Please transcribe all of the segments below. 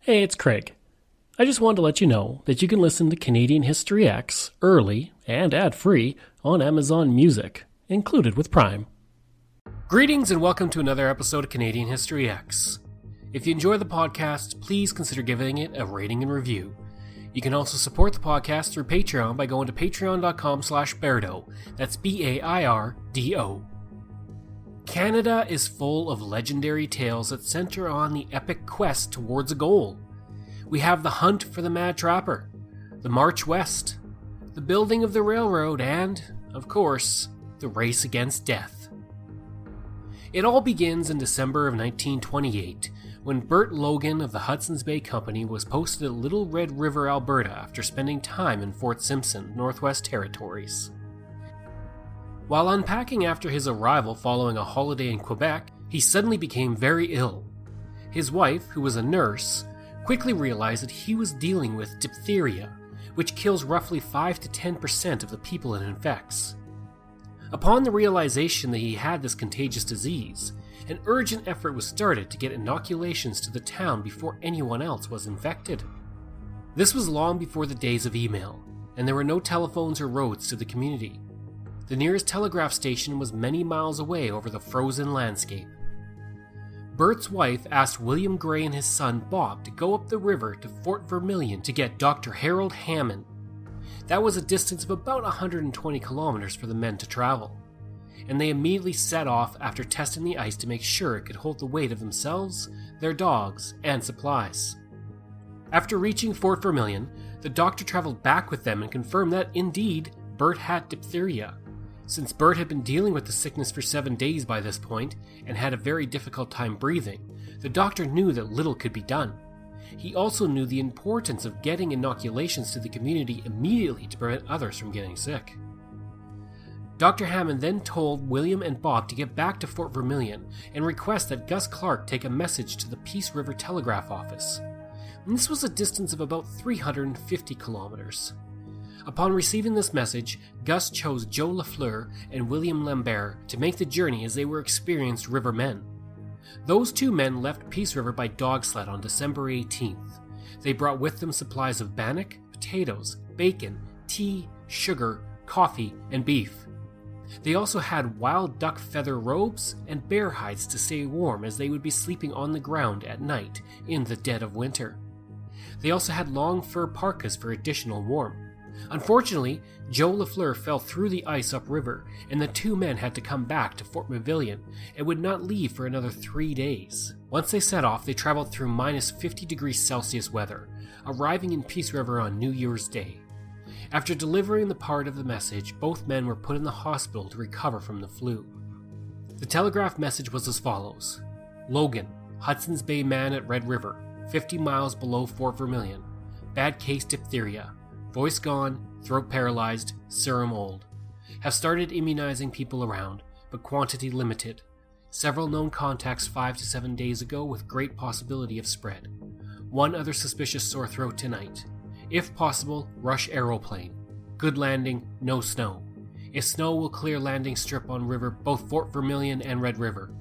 Hey, it's Craig. I just wanted to let you know that you can listen to Canadian History X early and ad-free on Amazon Music, included with Prime. Greetings and welcome to another episode of Canadian History X. If you enjoy the podcast, please consider giving it a rating and review. You can also support the podcast through Patreon by going to patreon.com/Bairdo. That's Bairdo. Canada is full of legendary tales that center on the epic quest towards a goal. We have the hunt for the Mad Trapper, the March West, the building of the railroad, and, of course, the race against death. It all begins in December of 1928, when Bert Logan of the Hudson's Bay Company was posted at Little Red River, Alberta after spending time in Fort Simpson, Northwest Territories. While unpacking after his arrival following a holiday in Quebec, he suddenly became very ill. His wife, who was a nurse, quickly realized that he was dealing with diphtheria, which kills roughly 5 to 10% of the people it infects. Upon the realization that he had this contagious disease, an urgent effort was started to get inoculations to the town before anyone else was infected. This was long before the days of email, and there were no telephones or roads to the community. The nearest telegraph station was many miles away over the frozen landscape. Bert's wife asked William Gray and his son Bob to go up the river to Fort Vermilion to get Dr. Harold Hammond. That was a distance of about 120 kilometers for the men to travel, and they immediately set off after testing the ice to make sure it could hold the weight of themselves, their dogs, and supplies. After reaching Fort Vermilion, the doctor traveled back with them and confirmed that, indeed, Bert had diphtheria. Since Bert had been dealing with the sickness for 7 days by this point and had a very difficult time breathing, the doctor knew that little could be done. He also knew the importance of getting inoculations to the community immediately to prevent others from getting sick. Dr. Hammond then told William and Bob to get back to Fort Vermilion and request that Gus Clark take a message to the Peace River Telegraph Office. And this was a distance of about 350 kilometers. Upon receiving this message, Gus chose Joe Lafleur and William Lambert to make the journey as they were experienced rivermen. Those two men left Peace River by dog sled on December 18th. They brought with them supplies of bannock, potatoes, bacon, tea, sugar, coffee, and beef. They also had wild duck feather robes and bear hides to stay warm as they would be sleeping on the ground at night in the dead of winter. They also had long fur parkas for additional warmth. Unfortunately, Joe Lafleur fell through the ice upriver, and the two men had to come back to Fort Vermilion and would not leave for another 3 days. Once they set off, they traveled through minus 50 degrees Celsius weather, arriving in Peace River on New Year's Day. After delivering the part of the message, both men were put in the hospital to recover from the flu. The telegraph message was as follows: Logan, Hudson's Bay man at Red River, 50 miles below Fort Vermilion. Bad case diphtheria. Voice gone, throat paralyzed, serum old. Have started immunizing people around, but quantity limited. Several known contacts 5 to 7 days ago with great possibility of spread. One other suspicious sore throat tonight. If possible, rush aeroplane. Good landing, no snow. If snow will clear landing strip on river, both Fort Vermilion and Red River.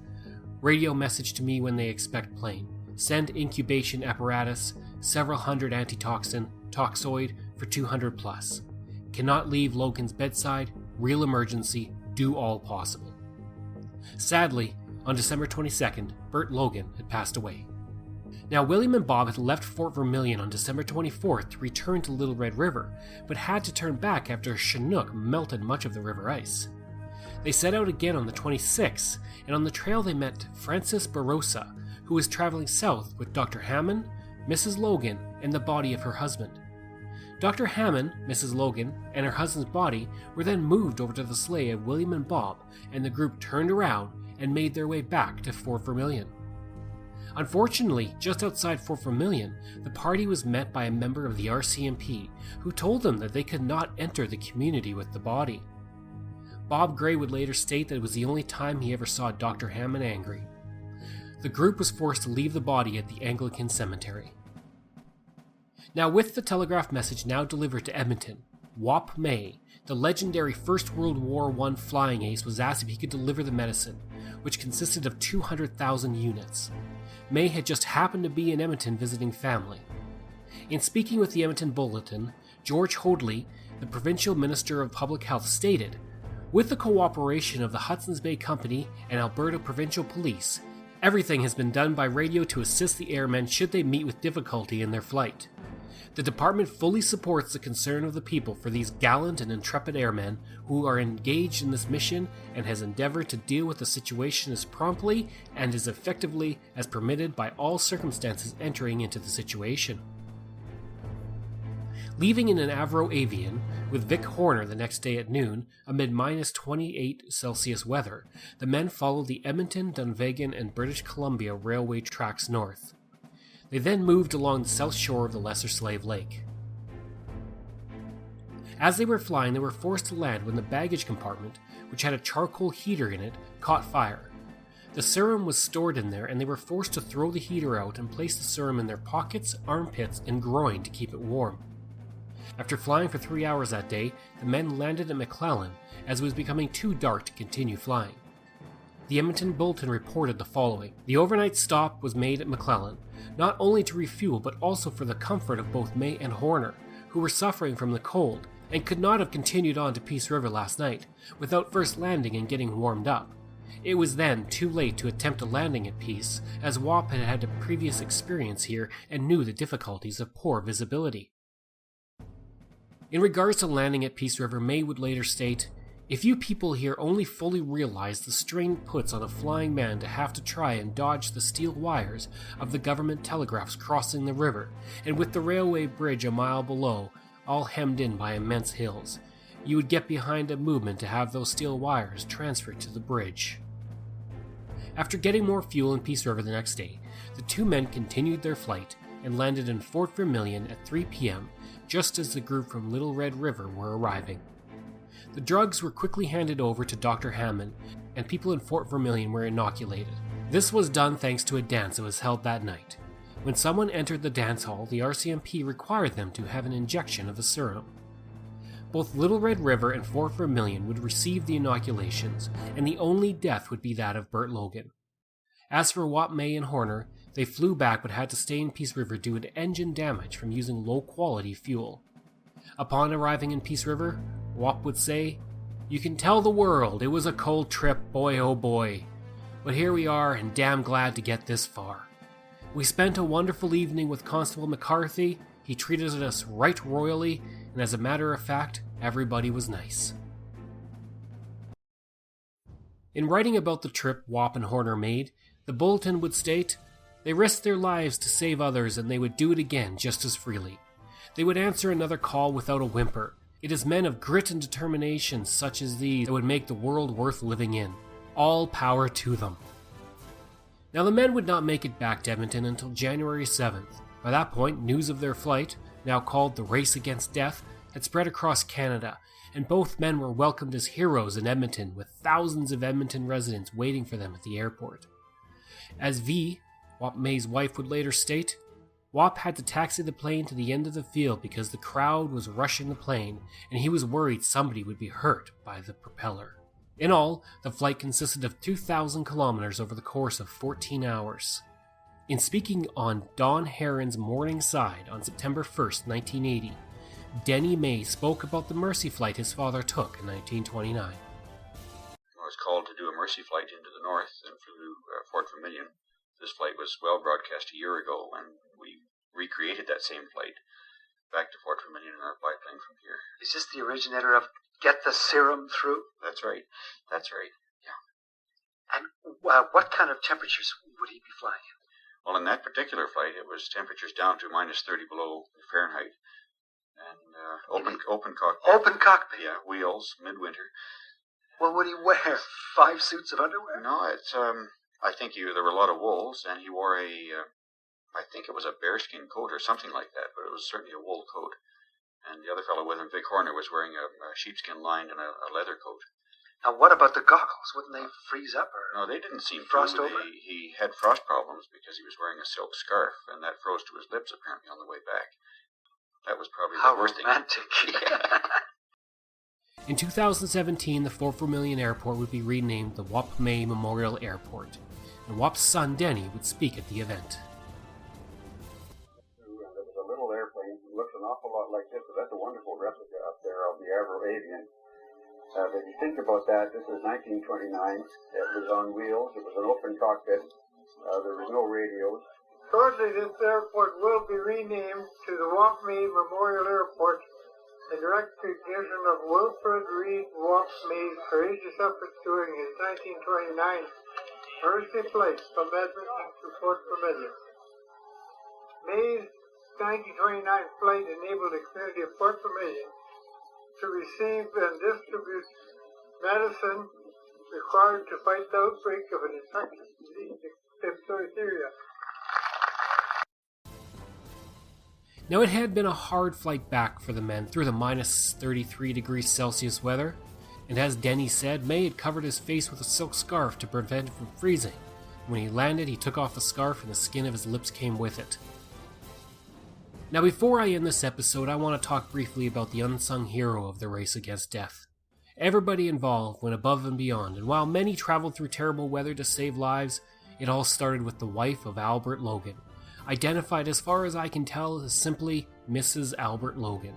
Radio message to me when they expect plane. Send incubation apparatus, several hundred antitoxin, toxoid for 200 plus. Cannot leave Logan's bedside, real emergency, do all possible. Sadly, on December 22nd, Bert Logan had passed away. Now, William and Bob had left Fort Vermilion on December 24th to return to Little Red River, but had to turn back after Chinook melted much of the river ice. They set out again on the 26th, and on the trail they met Frances Barossa, who was traveling south with Dr. Hammond, Mrs. Logan, and the body of her husband. Dr. Hammond, Mrs. Logan, and her husband's body were then moved over to the sleigh of William and Bob, and the group turned around and made their way back to Fort Vermilion. Unfortunately, just outside Fort Vermilion, the party was met by a member of the RCMP who told them that they could not enter the community with the body. Bob Gray would later state that it was the only time he ever saw Dr. Hammond angry. The group was forced to leave the body at the Anglican cemetery. Now, with the telegraph message now delivered to Edmonton, Wap May, The legendary First World War I flying ace was asked if he could deliver the medicine, which consisted of 200,000 units. May had just happened to be in Edmonton visiting family. In speaking with the Edmonton Bulletin, George Hoadley, the provincial minister of public health, stated, "With the cooperation of the Hudson's Bay Company and Alberta Provincial Police, everything has been done by radio to assist the airmen should they meet with difficulty in their flight. The department fully supports the concern of the people for these gallant and intrepid airmen who are engaged in this mission and has endeavored to deal with the situation as promptly and as effectively as permitted by all circumstances entering into the situation." Leaving in an Avro Avian with Vic Horner the next day at noon, amid minus 28 Celsius weather, the men followed the Edmonton, Dunvegan, and British Columbia railway tracks north. They then moved along the south shore of the Lesser Slave Lake. As they were flying, they were forced to land when the baggage compartment, which had a charcoal heater in it, caught fire. The serum was stored in there, and they were forced to throw the heater out and place the serum in their pockets, armpits, and groin to keep it warm. After flying for 3 hours that day, the men landed at McClellan, as it was becoming too dark to continue flying. The Edmonton Bulletin reported the following. The overnight stop was made at McClellan, not only to refuel but also for the comfort of both May and Horner, who were suffering from the cold, and could not have continued on to Peace River last night, without first landing and getting warmed up. It was then too late to attempt a landing at Peace, as Wap had had a previous experience here and knew the difficulties of poor visibility. In regards to landing at Peace River, May would later state, "If you people here only fully realize the strain it puts on a flying man to have to try and dodge the steel wires of the government telegraphs crossing the river, and with the railway bridge a mile below, all hemmed in by immense hills, you would get behind a movement to have those steel wires transferred to the bridge." After getting more fuel in Peace River the next day, the two men continued their flight and landed in Fort Vermilion at 3 p.m., just as the group from Little Red River were arriving. The drugs were quickly handed over to Dr. Hammond, and people in Fort Vermilion were inoculated. This was done thanks to a dance that was held that night. When someone entered the dance hall, the RCMP required them to have an injection of the serum. Both Little Red River and Fort Vermilion would receive the inoculations, and the only death would be that of Bert Logan. As for Wap, May, and Horner, they flew back but had to stay in Peace River due to engine damage from using low-quality fuel. Upon arriving in Peace River, Wap would say, "You can tell the world it was a cold trip, boy oh boy. But here we are, and damn glad to get this far. We spent a wonderful evening with Constable McCarthy. He treated us right royally, and as a matter of fact, everybody was nice." In writing about the trip Wap and Horner made, the Bulletin would state, "They risked their lives to save others, and they would do it again just as freely. They would answer another call without a whimper. It is men of grit and determination such as these that would make the world worth living in. All power to them." Now the men would not make it back to Edmonton until January 7th. By that point, news of their flight, now called the Race Against Death, had spread across Canada, and both men were welcomed as heroes in Edmonton, with thousands of Edmonton residents waiting for them at the airport. As V, Wap May's wife, would later state, Wap had to taxi the plane to the end of the field because the crowd was rushing the plane, and he was worried somebody would be hurt by the propeller. In all, the flight consisted of 2,000 kilometers over the course of 14 hours. In speaking on Don Heron's Morning Side on September 1st, 1980, Denny May spoke about the Mercy flight his father took in 1929. I was called to do a Mercy flight into the north and flew Fort Vermilion. This flight was well broadcast a year ago, and we recreated that same flight back to Fort Vermilion in our biplane from here. Is this the originator of Get the Serum Through? That's right. Yeah. And what kind of temperatures would he be flying in? Well, in that particular flight, it was temperatures down to minus 30 below Fahrenheit. And open cockpit. Open cockpit? Yeah, wheels, midwinter. Well, would he wear 5 suits of underwear? No, it's, I think there were a lot of wools, and he wore I think it was a bearskin coat or something like that, but it was certainly a wool coat. And the other fellow with him, Vic Horner, was wearing a sheepskin lined and a leather coat. Now, what about the goggles? Wouldn't they freeze up? Or no, they didn't seem frost to. over? He had frost problems because he was wearing a silk scarf, and that froze to his lips apparently on the way back. That was probably How the worst romantic. thing. Yeah. In 2017, the Fort Vermilion Airport would be renamed the Wapme Memorial Airport, and Wap's son Denny would speak at the event. There was a little airplane, it looks an awful lot like this, but that's a wonderful replica up there of the Avro Avian. But if you think about that, this is 1929. It was on wheels. It was an open cockpit. There was no radios. Shortly, this airport will be renamed to the Wapme Memorial Airport in direct recognition of Wilfred Reed Wapme's courageous efforts during his 1929 emergency flight from Edmonton to Fort Vermilion. May's 1929 flight enabled the community of Fort Vermilion to receive and distribute medicine required to fight the outbreak of an infectious disease, diphtheria. Now, it had been a hard flight back for the men through the minus 33 degrees Celsius weather, and as Denny said, May had covered his face with a silk scarf to prevent him from freezing. When he landed, he took off the scarf and the skin of his lips came with it. Now, before I end this episode, I want to talk briefly about the unsung hero of the race against death. Everybody involved went above and beyond, and while many traveled through terrible weather to save lives, it all started with the wife of Albert Logan, identified as far as I can tell as simply Mrs. Albert Logan.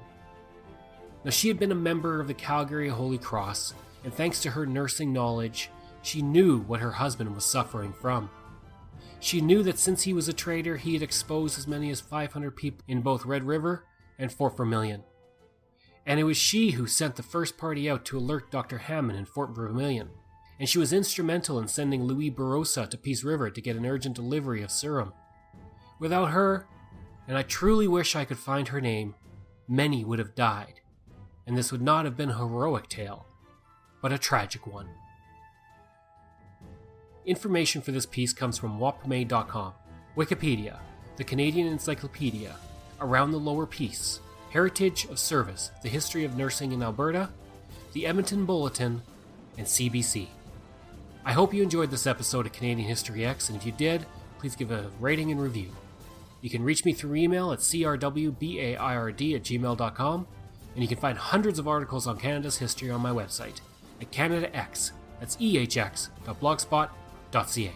Now, she had been a member of the Calgary Holy Cross, and thanks to her nursing knowledge, she knew what her husband was suffering from. She knew that since he was a traitor, he had exposed as many as 500 people in both Red River and Fort Vermilion. And it was she who sent the first party out to alert Dr. Hammond in Fort Vermilion, and she was instrumental in sending Louis Barossa to Peace River to get an urgent delivery of serum. Without her, and I truly wish I could find her name, many would have died, and this would not have been a heroic tale, but a tragic one. Information for this piece comes from wapme.com, Wikipedia, the Canadian Encyclopedia, Around the Lower Peace, Heritage of Service, The History of Nursing in Alberta, the Edmonton Bulletin, and CBC. I hope you enjoyed this episode of Canadian History X, and if you did, please give a rating and review. You can reach me through email at crwbaird@gmail.com, and you can find hundreds of articles on Canada's history on my website at CanadaX, that's ehx.blogspot.ca.